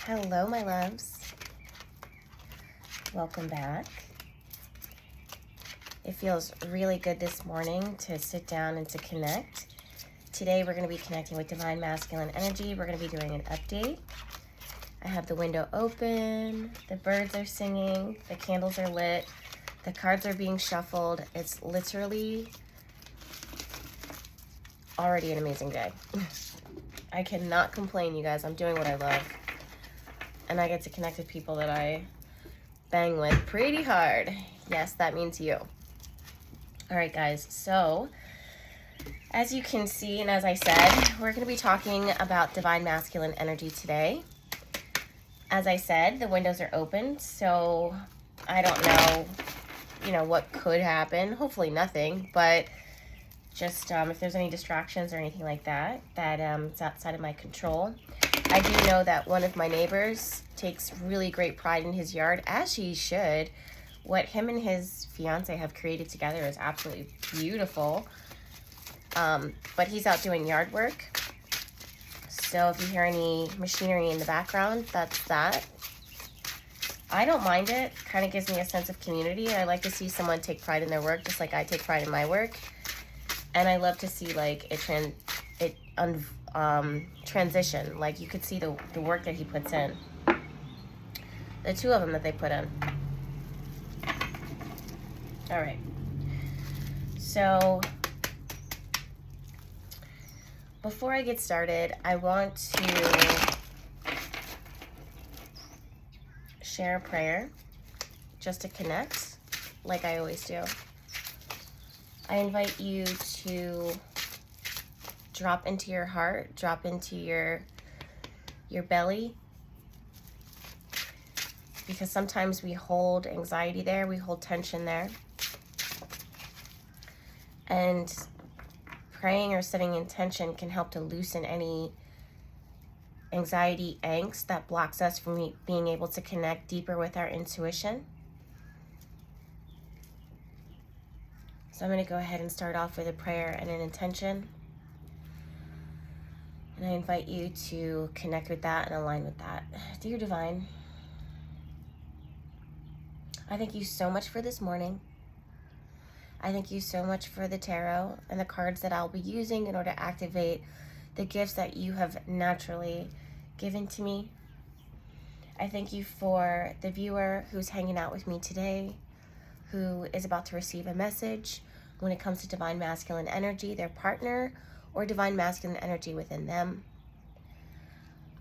Hello, my loves. Welcome back. It feels really good this morning to sit down and to connect. Today, we're going to be connecting with Divine Masculine Energy. We're going to be doing an update. I have the window open. The birds are singing. The candles are lit. The cards are being shuffled. It's literally already an amazing day. I cannot complain, you guys. I'm doing what I love. And I get to connect with people that I bang with pretty hard. Yes, that means you. All right, guys. So, as you can see, and as I said, we're going to be talking about Divine Masculine Energy today. As I said, the windows are open, so I don't know, what could happen. Hopefully nothing, but just if there's any distractions or anything like that, it's outside of my control. I do know that one of my neighbors takes really great pride in his yard, as he should. What him and his fiance have created together is absolutely beautiful. But he's out doing yard work. So if you hear any machinery in the background, that's that. I don't mind it. Kind of gives me a sense of community. I like to see someone take pride in their work, just like I take pride in my work. And I love to see like transition. Like you could see the work that he puts in. The two of them that they put in. All right. So before I get started, I want to share a prayer just to connect, like I always do. I invite you to drop into your heart, drop into your belly, because sometimes we hold anxiety there, we hold tension there. And praying or setting intention can help to loosen any anxiety, angst that blocks us from being able to connect deeper with our intuition. So I'm going to go ahead and start off with a prayer and an intention. And I invite you to connect with that and align with that. Dear Divine, I thank you so much for this morning. I thank you so much for the tarot and the cards that I'll be using in order to activate the gifts that you have naturally given to me. I thank you for the viewer who's hanging out with me today, who is about to receive a message when it comes to Divine Masculine Energy, their partner, or Divine Masculine Energy within them.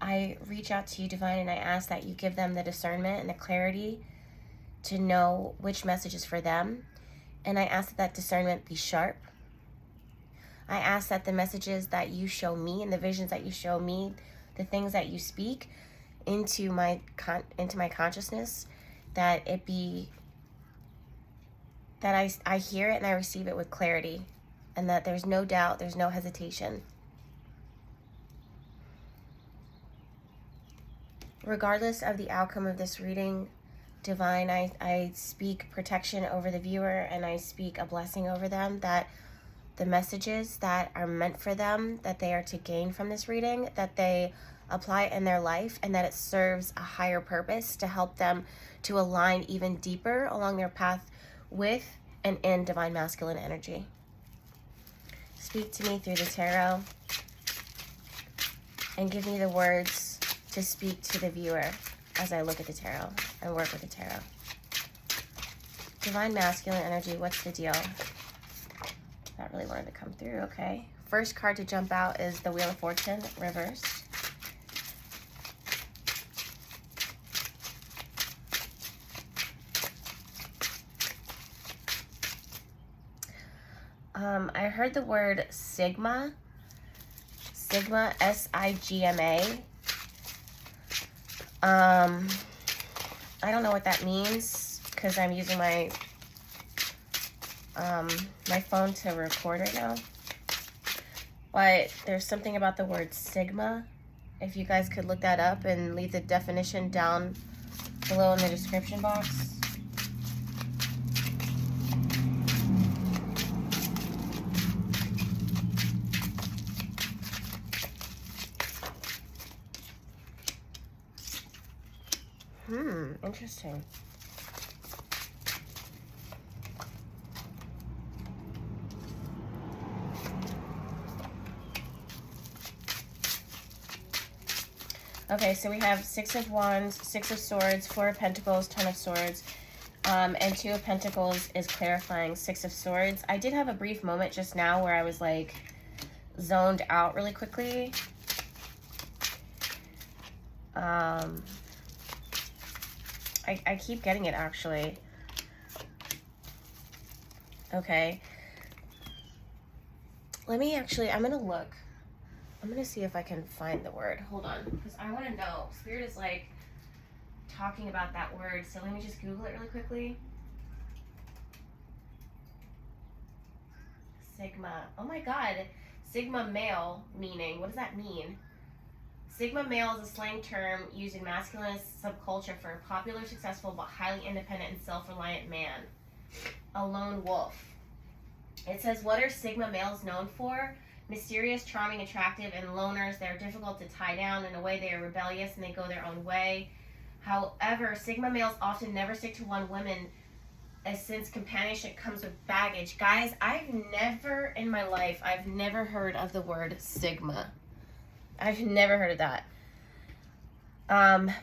I reach out to you, Divine, and I ask that you give them the discernment and the clarity to know which message is for them. And I ask that discernment be sharp. I ask that the messages that you show me and the visions that you show me, the things that you speak into my consciousness, that it be that I hear it and I receive it with clarity, and that there's no doubt, there's no hesitation. Regardless of the outcome of this reading, Divine, I speak protection over the viewer, and I speak a blessing over them, that the messages that are meant for them, that they are to gain from this reading, that they apply in their life, and that it serves a higher purpose to help them to align even deeper along their path with and in Divine Masculine Energy. Speak to me through the tarot and give me the words to speak to the viewer as I look at the tarot and work with the tarot. Divine Masculine Energy, what's the deal? That really wanted to come through, okay. First card to jump out is the Wheel of Fortune, reversed. I heard the word Sigma, S-I-G-M-A. I don't know what that means because I'm using my my phone to record right now. But there's something about the word Sigma. If you guys could look that up and leave the definition down below in the description box. Interesting. Okay, so we have Six of Wands, Six of Swords, Four of Pentacles, Ten of Swords, and Two of Pentacles is clarifying Six of Swords. I did have a brief moment just now where I was like zoned out really quickly. I keep getting it actually. Okay. Let me actually, I'm going to look. I'm going to see if I can find the word. Hold on, because I want to know. Spirit is like talking about that word, so let me just Google it really quickly. Sigma. Oh my God. Sigma male meaning. What does that mean? Sigma male is a slang term used in masculinist subculture for a popular, successful, but highly independent and self-reliant man. A lone wolf. It says, what are Sigma males known for? Mysterious, charming, attractive, and loners. They're difficult to tie down. In a way, they are rebellious and they go their own way. However, Sigma males often never stick to one woman, as since companionship comes with baggage. Guys, I've never in my life, I've never heard of the word Sigma. I've never heard of that.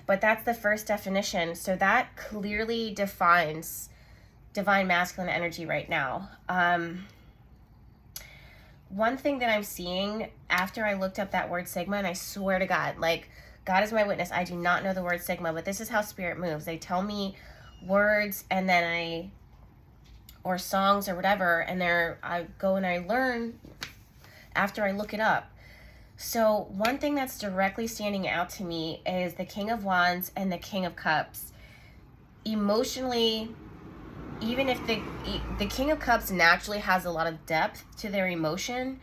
But that's the first definition. So that clearly defines divine masculine energy right now. One thing that I'm seeing after I looked up that word Sigma, and I swear to God, like, God is my witness, I do not know the word Sigma, but this is how spirit moves. They tell me words and then or songs or whatever, and I go and I learn after I look it up. So one thing that's directly standing out to me is the King of Wands and the King of Cups. Emotionally, even if the King of Cups naturally has a lot of depth to their emotion,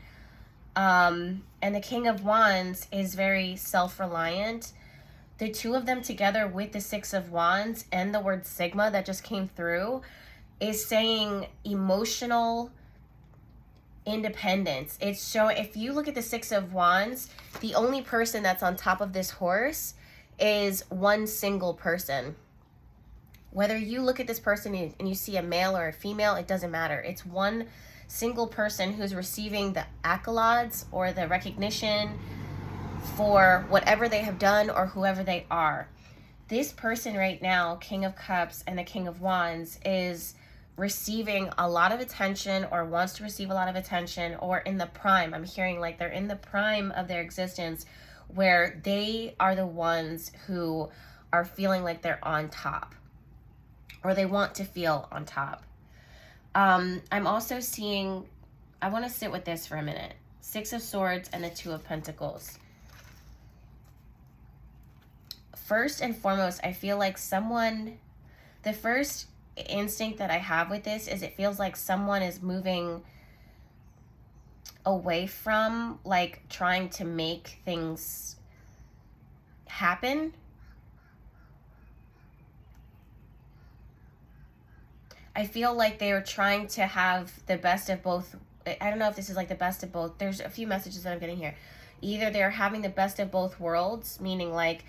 and the King of Wands is very self-reliant, the two of them together with the Six of Wands and the word Sigma that just came through is saying emotional independence. If you look at the Six of Wands, the only person that's on top of this horse is one single person. Whether you look at this person and you see a male or a female, it doesn't matter. It's one single person who's receiving the accolades or the recognition for whatever they have done or whoever they are. This person right now, King of Cups and the King of Wands, is receiving a lot of attention or wants to receive a lot of attention, or in the prime. I'm hearing like they're in the prime of their existence where they are the ones who are feeling like they're on top, or they want to feel on top. I'm also seeing, I want to sit with this for a minute. Six of Swords and the Two of Pentacles. First and foremost, I feel like the first instinct that I have with this is it feels like someone is moving away from like trying to make things happen. I feel like they are trying to have the best of both. I don't know if this is like the best of both. There's a few messages that I'm getting here. Either they're having the best of both worlds, meaning like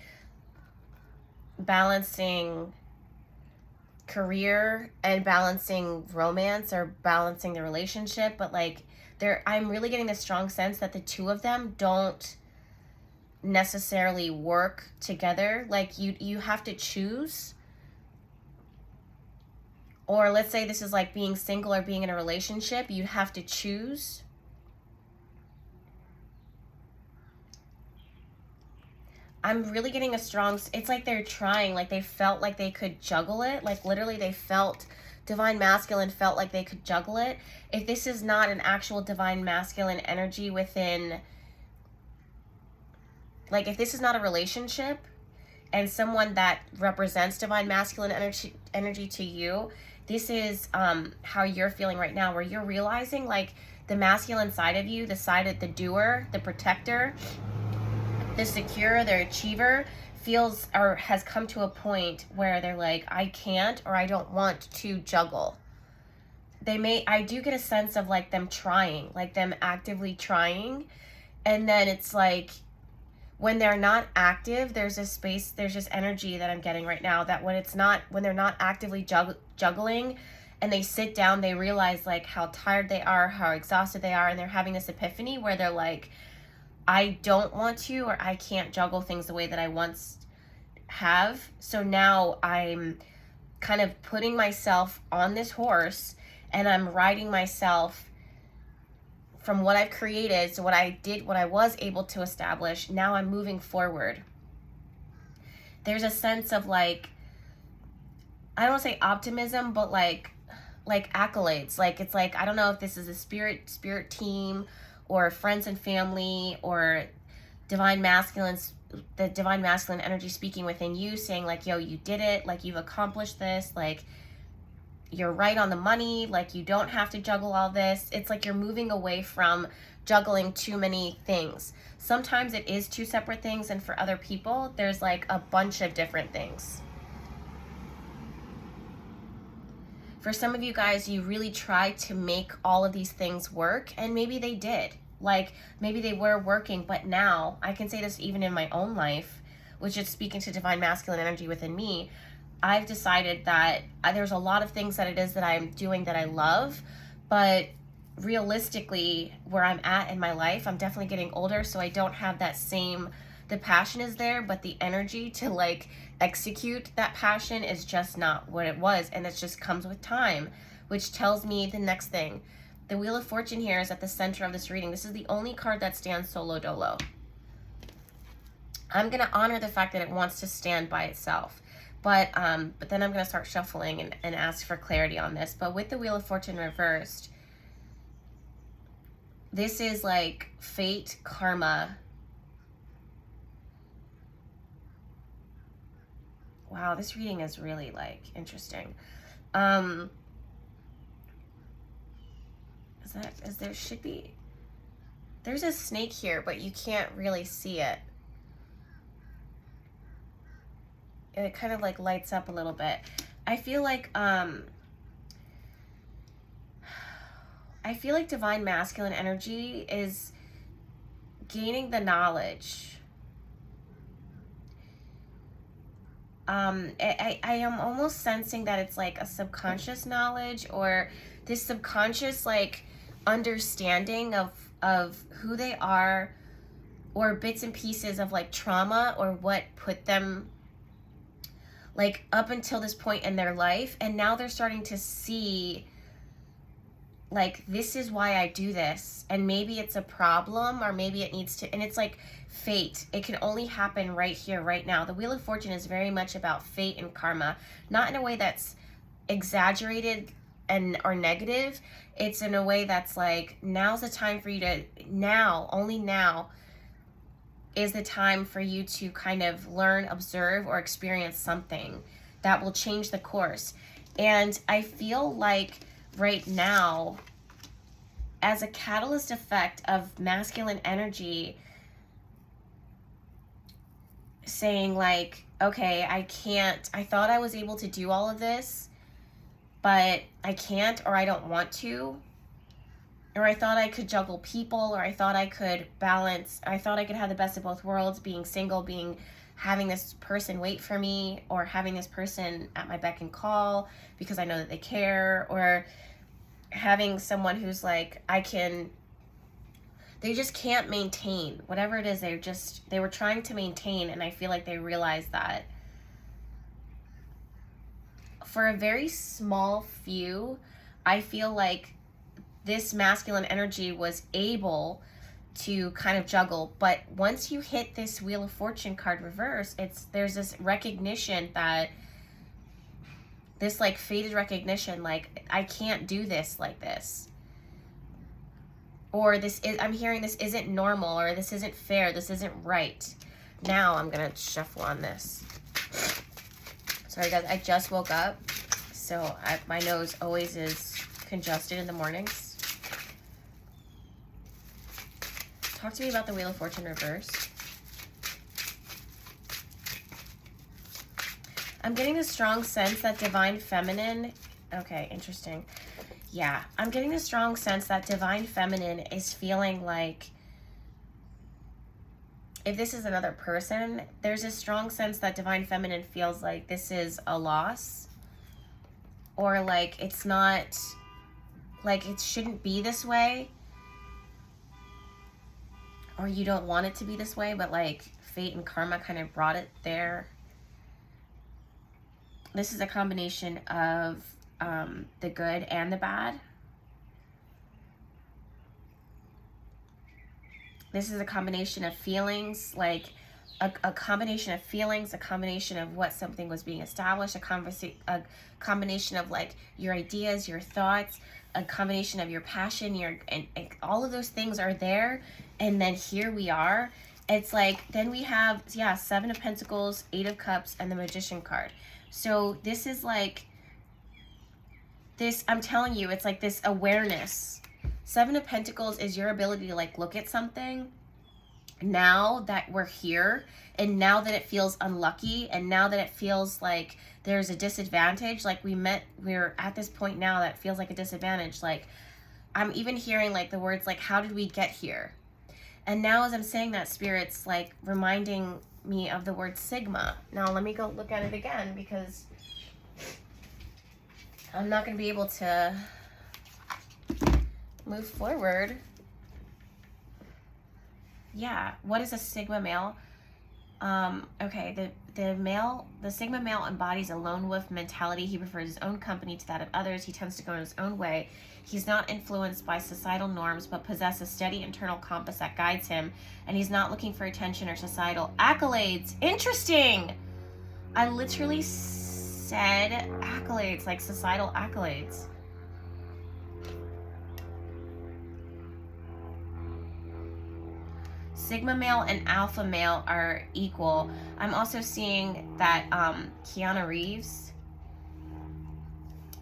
balancing career and balancing romance or balancing the relationship, but like I'm really getting this strong sense that the two of them don't necessarily work together. Like you have to choose. Or let's say this is like being single or being in a relationship. You have to choose. I'm really getting a strong, it's like they're trying, like they felt like they could juggle it. Like literally they felt, divine masculine felt like they could juggle it. If this is not an actual divine masculine energy within, like if this is not a relationship and someone that represents divine masculine energy to you, this is how you're feeling right now, where you're realizing like the masculine side of you, the side of the doer, the protector, the secure, the achiever, feels or has come to a point where they're like, I can't or I don't want to juggle. I do get a sense of like them trying, like them actively trying. And then it's like, when they're not active, there's a space, there's this energy that I'm getting right now that when they're not actively juggling and they sit down, they realize like how tired they are, how exhausted they are, and they're having this epiphany where they're like, I don't want to, or I can't juggle things the way that I once have. So now I'm kind of putting myself on this horse and I'm riding myself from what I've created. So what I was able to establish, now I'm moving forward. There's a sense of like, I don't want to say optimism, but like accolades. Like, it's like, I don't know if this is a spirit team or friends and family or the divine masculine energy speaking within you, saying like, yo, you did it, like you've accomplished this, like you're right on the money, like you don't have to juggle all this. It's like you're moving away from juggling too many things. Sometimes it is two separate things, and for other people there's like a bunch of different things. For some of you guys, you really tried to make all of these things work, and maybe they did. Like, maybe they were working, but now, I can say this even in my own life, which is speaking to divine masculine energy within me, I've decided that there's a lot of things that it is that I'm doing that I love, but realistically, where I'm at in my life, I'm definitely getting older, so I don't have that same, the passion is there, but the energy to like execute that passion is just not what it was, and it just comes with time, which tells me the next thing. The Wheel of Fortune here is at the center of this reading. This is the only card that stands solo dolo. I'm going to honor the fact that it wants to stand by itself, but then I'm going to start shuffling and ask for clarity on this. But with the Wheel of Fortune reversed, this is like fate, karma. Wow, this reading is really like interesting. There's a snake here, but you can't really see it. And it kind of like lights up a little bit. I feel like divine masculine energy is gaining the knowledge. I am almost sensing that it's like a subconscious knowledge, or this subconscious like understanding of who they are, or bits and pieces of like trauma or what put them like up until this point in their life, and now they're starting to see like, this is why I do this, and maybe it's a problem, or maybe it needs to, and it's like fate. It can only happen right here, right now. The Wheel of Fortune is very much about fate and karma, not in a way that's exaggerated or negative. It's in a way that's like, now's the time for you to, only now is the time for you to kind of learn, observe, or experience something that will change the course. And I feel like right now, as a catalyst effect of masculine energy saying like, okay, I thought I was able to do all of this, but I can't, or I don't want to, or I thought I could juggle people, or I thought I could balance, I thought I could have the best of both worlds, being single, having this person wait for me, or having this person at my beck and call because I know that they care, or having someone who's like, they just can't maintain whatever it is. They were trying to maintain, and I feel like they realized that for a very small few, I feel like this masculine energy was able to kind of juggle. But once you hit this Wheel of Fortune card reverse, there's this recognition that this like faded recognition, like, I can't do this like this, or I'm hearing this isn't normal, or this isn't fair, this isn't right. Now I'm gonna shuffle on this. Sorry guys, I just woke up, so my nose always is congested in the mornings. Talk to me about the Wheel of Fortune reverse. I'm getting a strong sense that divine feminine, okay, interesting. Yeah, I'm getting a strong sense that divine feminine is feeling like if this is another person, there's a strong sense that Divine Feminine feels like this is a loss, or like it's not, like it shouldn't be this way, or you don't want it to be this way, but like fate and karma kind of brought it there. This is a combination of the good and the bad. This is a combination of feelings, like a combination of feelings, a combination of what something was being established, a combination of like your ideas, your thoughts, a combination of your passion, and all of those things are there. And then here we are. It's like, then we have, yeah, 7 of Pentacles, 8 of Cups, and the Magician card. So this is like this, I'm telling you, it's like this awareness. 7 of Pentacles is your ability to like look at something now that we're here, and now that it feels unlucky, and now that it feels like there's a disadvantage, like we're at this point now that feels like a disadvantage. Like I'm even hearing like the words like, how did we get here? And now as I'm saying that, Spirit's like reminding me of the word Sigma. Now let me go look at it again, because I'm not going to be able to move forward. Yeah, what is a Sigma male? Okay, the Sigma male embodies a lone wolf mentality. He prefers his own company to that of others. He tends to go in his own way. He's not influenced by societal norms, but possesses a steady internal compass that guides him. And he's not looking for attention or societal accolades. Interesting! I literally said accolades, like societal accolades. Sigma male and alpha male are equal. I'm also seeing that Keanu Reeves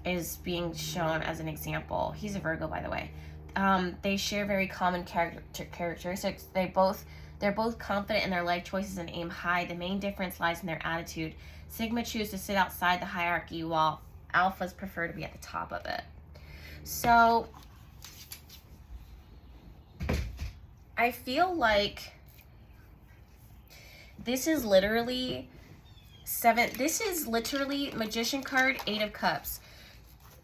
is being shown as an example. He's a Virgo, by the way. They share very common characteristics. They're both confident in their life choices and aim high. The main difference lies in their attitude. Sigma choose to sit outside the hierarchy, while alphas prefer to be at the top of it. So I feel like this is literally Magician card, 8 of Cups.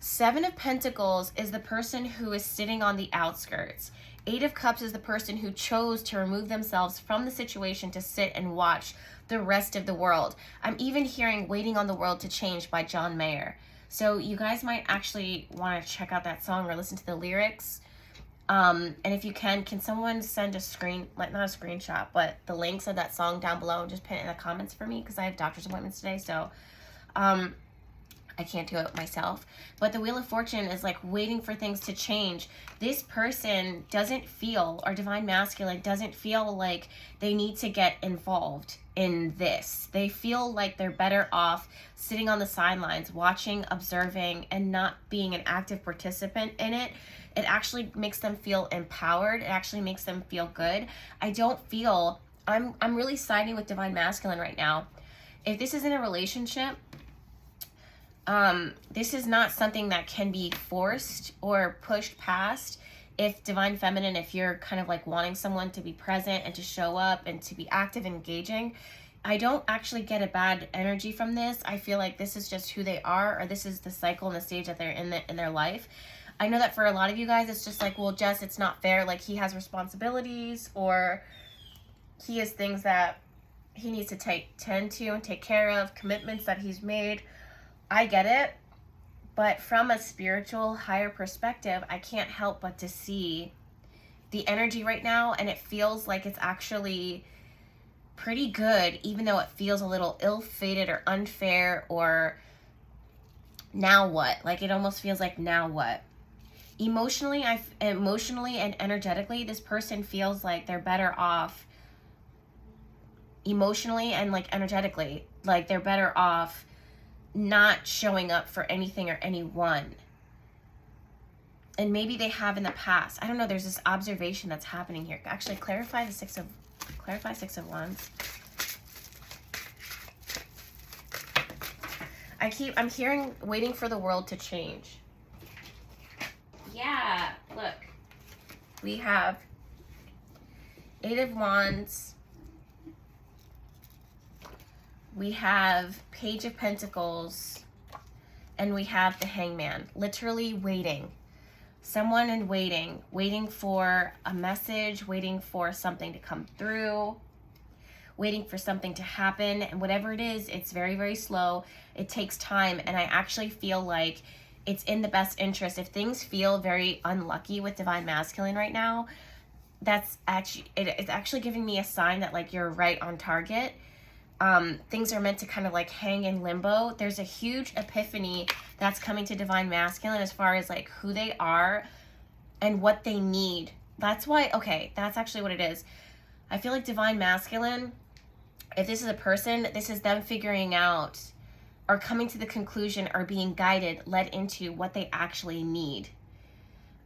7 of Pentacles is the person who is sitting on the outskirts. 8 of Cups is the person who chose to remove themselves from the situation to sit and watch the rest of the world. I'm even hearing Waiting on the World to Change by John Mayer. So you guys might actually want to check out that song or listen to the lyrics. And if you can someone send a not a screenshot, but the links of that song down below and just pin it in the comments for me, because I have doctor's appointments today, so I can't do it myself. But the Wheel of Fortune is like waiting for things to change. This person doesn't feel, or Divine Masculine doesn't feel like they need to get involved in this. They feel like they're better off sitting on the sidelines, watching, observing, and not being an active participant in it. It actually makes them feel empowered. It actually makes them feel good. I don't feel, I'm really siding with Divine Masculine right now. If this is in a relationship, this is not something that can be forced or pushed past. If Divine Feminine, if you're kind of like wanting someone to be present and to show up and to be active and engaging, I don't actually get a bad energy from this. I feel like this is just who they are, or this is the cycle and the stage that they're in their life. I know that for a lot of you guys, it's just like, well, Jess, it's not fair. Like, he has responsibilities, or he has things that he needs to tend to and take care of, commitments that he's made. I get it. But from a spiritual, higher perspective, I can't help but to see the energy right now. And it feels like it's actually pretty good, even though it feels a little ill-fated or unfair, or now what? Like, it almost feels like, now what? Emotionally and energetically, this person feels like they're better off emotionally and like energetically. Like, they're better off not showing up for anything or anyone. And maybe they have in the past. I don't know. There's this observation that's happening here. Actually, clarify Six of Wands. I'm hearing waiting for the world to change. Yeah, look. We have 8 of Wands, we have Page of Pentacles, and we have the Hangman. Literally waiting. Someone in waiting. Waiting for a message, waiting for something to come through, waiting for something to happen. And whatever it is, it's very, very slow. It takes time. And I actually feel like it's in the best interest. If things feel very unlucky with Divine Masculine right now, that's actually, it's actually giving me a sign that like you're right on target. Things are meant to kind of like hang in limbo. There's a huge epiphany that's coming to Divine Masculine as far as like who they are and what they need. That's why, okay, that's actually what it is. I feel like Divine Masculine, if this is a person, this is them figuring out or coming to the conclusion or being guided, led into what they actually need.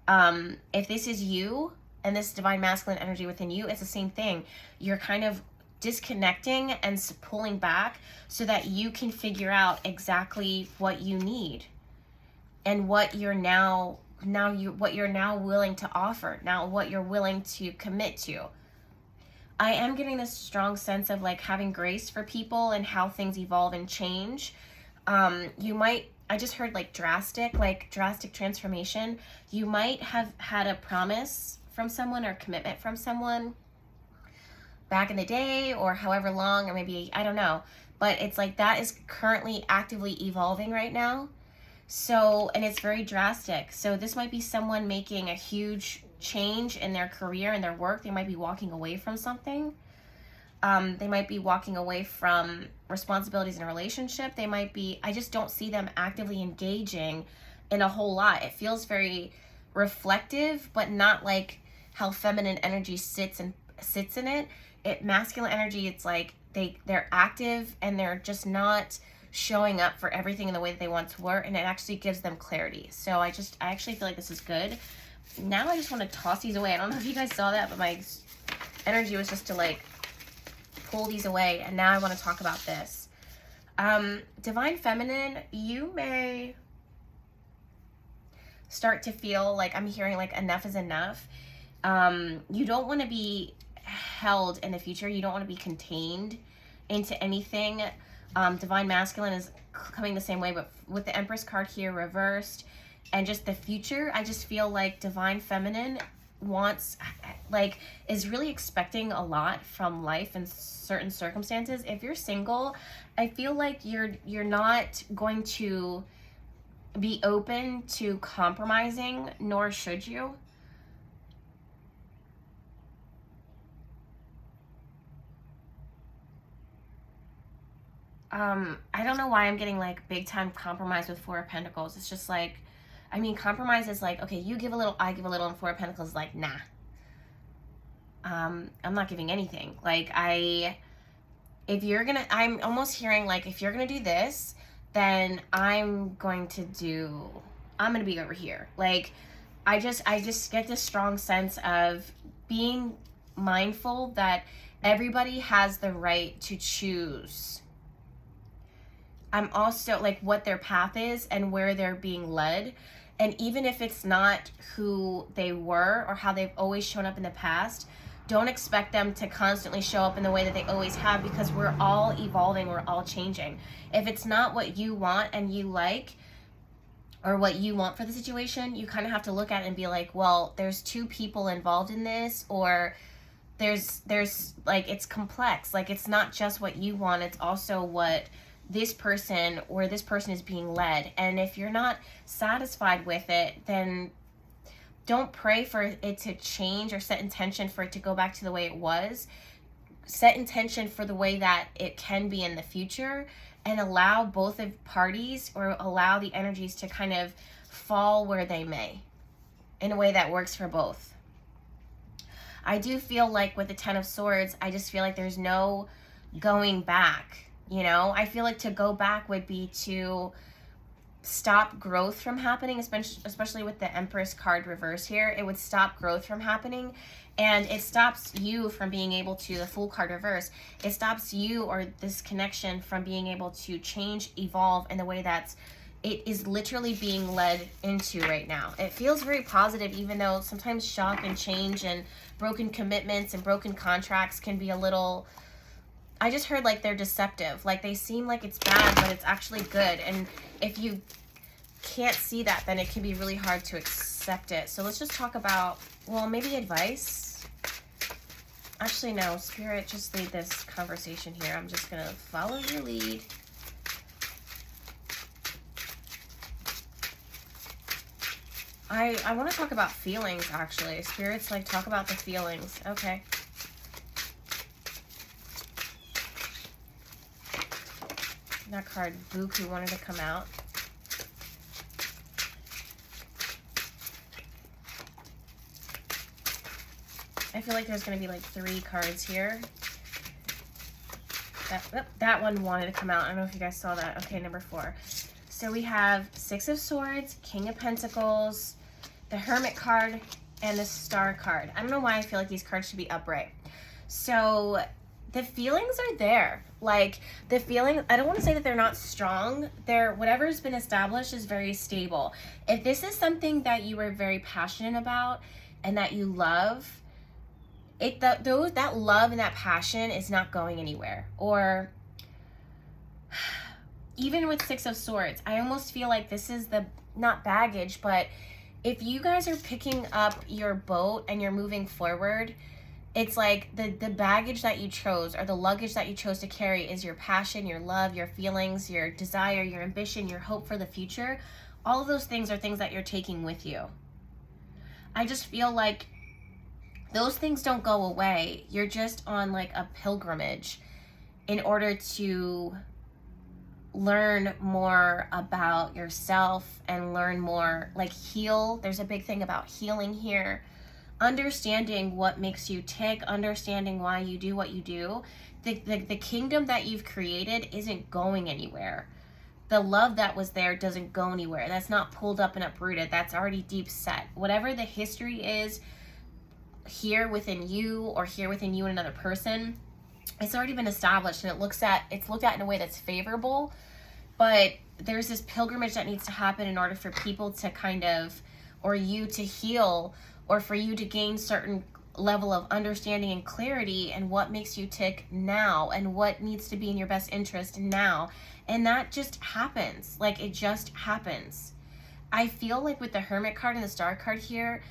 If this is you and this Divine Masculine energy within you, it's the same thing. You're kind of disconnecting and pulling back so that you can figure out exactly what you need and what you're now willing to offer, now what you're willing to commit to. I am getting this strong sense of like having grace for people and how things evolve and change. I just heard like drastic transformation. You might have had a promise from someone or commitment from someone back in the day or however long, or maybe, I don't know, but it's like that is currently actively evolving right now. So, and it's very drastic. So this might be someone making a huge change in their career and their work. They might be walking away from something. They might be walking away from responsibilities in a relationship. They might be, I just don't see them actively engaging in a whole lot. It feels very reflective, but not like how feminine energy sits in it. Masculine energy, it's like they're active and they're just not showing up for everything in the way that they once were, and it actually gives them clarity. So I actually feel like this is good. Now I just want to toss these away. I don't know if you guys saw that, but my energy was just to like pull these away, and now I want to talk about this. Divine Feminine, you may start to feel like, I'm hearing like enough is enough. You don't want to be held in the future. You don't want to be contained into anything. Divine Masculine is coming the same way, but with the Empress card here reversed and just the future, I just feel like Divine Feminine is really expecting a lot from life in certain circumstances. If you're single, I feel like you're not going to be open to compromising, nor should you. I don't know why I'm getting like big time compromise with Four of Pentacles. It's just like, I mean, compromise is like, okay, you give a little, I give a little, and Four of Pentacles is like, nah. I'm not giving anything. Like I'm almost hearing like, if you're gonna do this, then I'm gonna be over here. Like, I just get this strong sense of being mindful that everybody has the right to choose. I'm also like what their path is and where they're being led. And even if it's not who they were or how they've always shown up in the past, don't expect them to constantly show up in the way that they always have, because we're all evolving, we're all changing. If it's not what you want and you like, or what you want for the situation, you kind of have to look at it and be like, well, there's two people involved in this, or there's like, it's complex. Like, it's not just what you want, it's also what this person is being led. And if you're not satisfied with it, then don't pray for it to change or set intention for it to go back to the way it was. Set intention for the way that it can be in the future, and allow both of parties, or allow the energies to kind of fall where they may in a way that works for both. I do feel like with the Ten of Swords, I just feel like there's no going back. You know, I feel like to go back would be to stop growth from happening, especially with the Empress card reverse here. It would stop growth from happening, and it stops you from being able to, the Fool card reverse, it stops you or this connection from being able to change, evolve in the way that's, it is literally being led into right now. It feels very positive, even though sometimes shock and change and broken commitments and broken contracts can be a little I just heard like they're deceptive. Like they seem like it's bad, but it's actually good. And if you can't see that, then it can be really hard to accept it. So let's just talk about, well, maybe advice. Actually, no, Spirit, just lead this conversation here. I'm just going to follow your lead. I want to talk about feelings, actually. Spirit's like, talk about the feelings. Okay. That card, Buku, wanted to come out. I feel like there's going to be like 3 cards here. That one wanted to come out. I don't know if you guys saw that. Okay, number 4. So we have 6 of Swords, King of Pentacles, the Hermit card, and the Star card. I don't know why I feel like these cards should be upright. So the feelings are there. Like the feeling, I don't want to say that they're not strong. Whatever's been established is very stable. If this is something that you are very passionate about and that you love, that love and that passion is not going anywhere. Or even with 6 of Swords, I almost feel like this is not baggage, but if you guys are picking up your boat and you're moving forward, it's like the baggage that you chose, or the luggage that you chose to carry, is your passion, your love, your feelings, your desire, your ambition, your hope for the future. All of those things are things that you're taking with you. I just feel like those things don't go away. You're just on like a pilgrimage in order to learn more about yourself and learn more, like heal. There's a big thing about healing here. Understanding what makes you tick, understanding why you do what you do. The kingdom that you've created isn't going anywhere. The love that was there doesn't go anywhere. That's not pulled up and uprooted. That's already deep set. Whatever the history is here within you, or here within you and another person, it's already been established, and it's looked at in a way that's favorable. But there's this pilgrimage that needs to happen in order for people to kind of, or you to heal, or for you to gain certain level of understanding and clarity, and what makes you tick now, and what needs to be in your best interest now. And that just happens. Like, it just happens. I feel like with the Hermit card and the Star card here,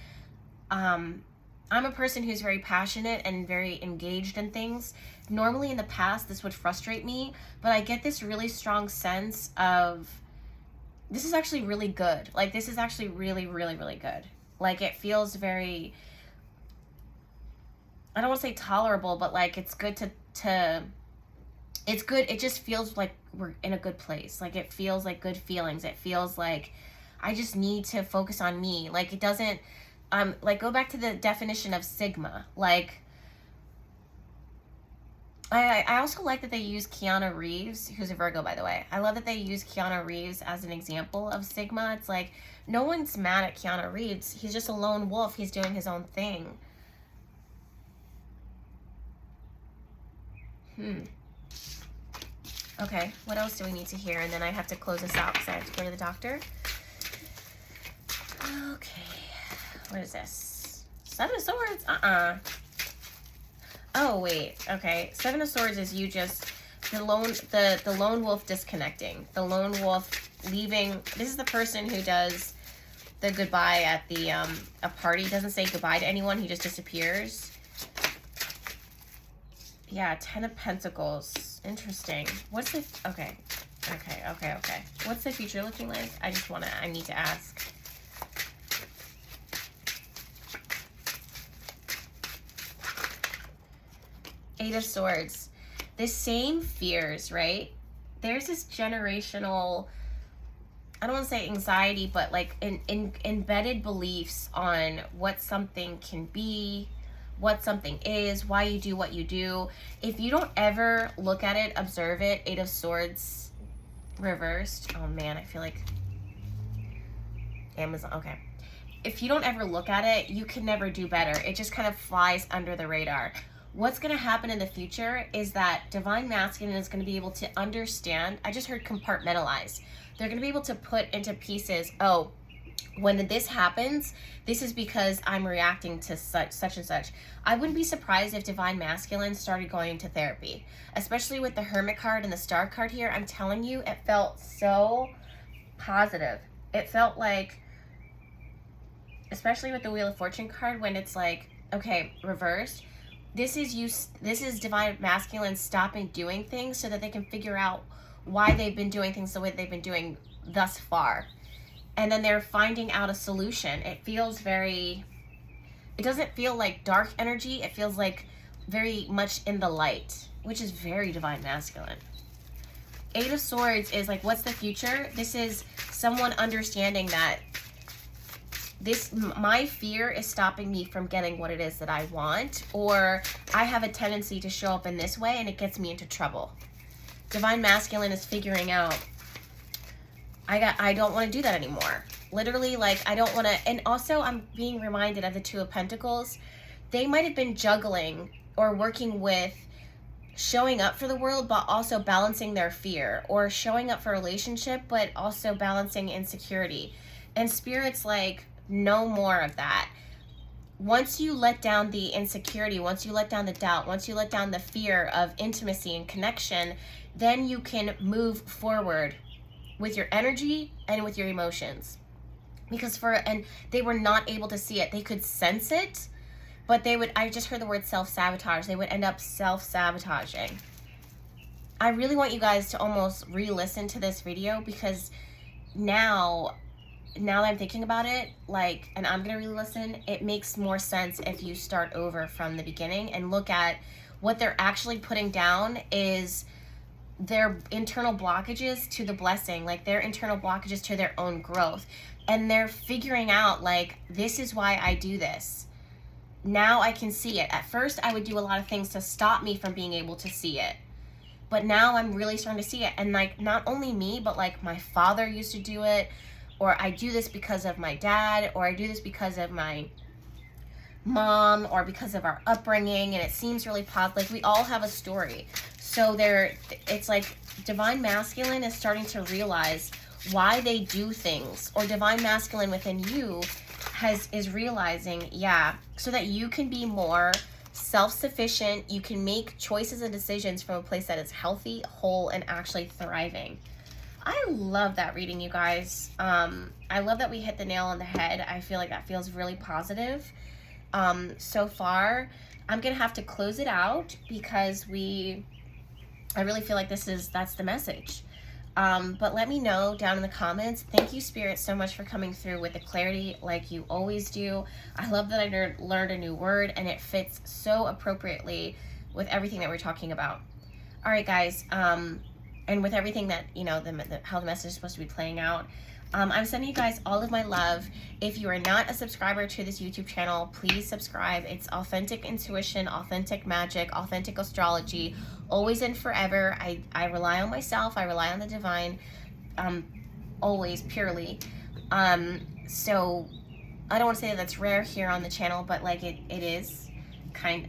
I'm a person who's very passionate and very engaged in things. Normally in the past, this would frustrate me, but I get this really strong sense of, this is actually really good. Like, this is actually really, really, really good. Like, it feels very, I don't want to say tolerable, but like, it's good it's good. It just feels like we're in a good place. Like, it feels like good feelings. It feels like I just need to focus on me. Like, it doesn't, like, go back to the definition of Sigma. Like, I also like that they use Keanu Reeves, who's a Virgo, by the way. I love that they use Keanu Reeves as an example of Sigma. It's like, no one's mad at Keanu Reeves. He's just a lone wolf. He's doing his own thing. Okay, what else do we need to hear? And then I have to close this out because I have to go to the doctor. Okay, what is this? 7 of Swords? Oh, wait, okay. 7 of Swords is you just, the lone wolf disconnecting. The lone wolf leaving. This is the person who does the goodbye at the a party. He doesn't say goodbye to anyone. He just disappears. Yeah, 10 of Pentacles. Interesting. What's the... Okay. What's the future looking like? I need to ask. Eight of Swords. The same fears, right? There's this generational, I don't want to say anxiety, but like embedded beliefs on what something can be, what something is, why you do what you do. If you don't ever look at it, observe it, 8 of Swords reversed. Oh man, I feel like Amazon, okay. If you don't ever look at it, you can never do better. It just kind of flies under the radar. What's going to happen in the future is that Divine Masculine is going to be able to understand. I just heard compartmentalize. They're going to be able to put into pieces, oh, when this happens, this is because I'm reacting to such and such. I wouldn't be surprised if Divine Masculine started going into therapy, especially with the Hermit card and the Star card here. I'm telling you, it felt so positive. It felt like, especially with the Wheel of Fortune card, when it's like, okay, reversed, this is Divine Masculine stopping doing things so that they can figure out why they've been doing things the way they've been doing thus far. And then they're finding out a solution. It feels very, it doesn't feel like dark energy. It feels like very much in the light, which is very Divine Masculine. Eight of Swords is like, what's the future? This is someone understanding that my fear is stopping me from getting what it is that I want, or I have a tendency to show up in this way and it gets me into trouble. Divine Masculine is figuring out, I don't want to do that anymore. Literally, like, I don't want to. And also, I'm being reminded of the Two of Pentacles. They might have been juggling or working with showing up for the world, but also balancing their fear, or showing up for a relationship, but also balancing insecurity. And Spirit's like, no more of that. Once you let down the insecurity, once you let down the doubt, once you let down the fear of intimacy and connection, then you can move forward with your energy and with your emotions. Because they were not able to see it. They could sense it, but I just heard the word self-sabotage. They would end up self-sabotaging. I really want you guys to almost re-listen to this video, because now that I'm thinking about it, like, and I'm gonna re-listen, it makes more sense if you start over from the beginning and look at what they're actually putting down is their internal blockages to the blessing, like their internal blockages to their own growth. And they're figuring out, like, this is why I do this. Now I can see it. At first, I would do a lot of things to stop me from being able to see it. But now I'm really starting to see it. And, like, not only me, but, like, my father used to do it. Or I do this because of my dad. Or I do this because of my mom. Or because of our upbringing. And it seems really positive. Like, we all have a story. So it's like Divine Masculine is starting to realize why they do things. Or Divine Masculine within you is realizing, yeah, so that you can be more self-sufficient. You can make choices and decisions from a place that is healthy, whole, and actually thriving. I love that reading, you guys. I love that we hit the nail on the head. I feel like that feels really positive so far. I'm gonna have to close it out because I really feel like that's the message. But let me know down in the comments. Thank you, Spirit, so much for coming through with the clarity like you always do. I love that I learned a new word, and it fits so appropriately with everything that we're talking about. All right, guys, and with everything that, you know, how the message is supposed to be playing out. I'm sending you guys all of my love. If you are not a subscriber to this YouTube channel, please subscribe. It's authentic intuition, authentic magic, authentic astrology, always and forever. I rely on myself. I rely on the divine, always, purely. So I don't want to say that that's rare here on the channel, but like it is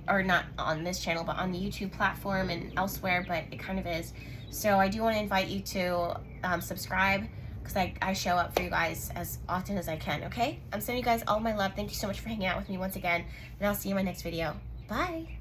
or not on this channel, but on the YouTube platform and elsewhere, but it kind of is. So I do want to invite you to subscribe, because I show up for you guys as often as I can, okay? I'm sending you guys all my love. Thank you so much for hanging out with me once again, and I'll see you in my next video. Bye!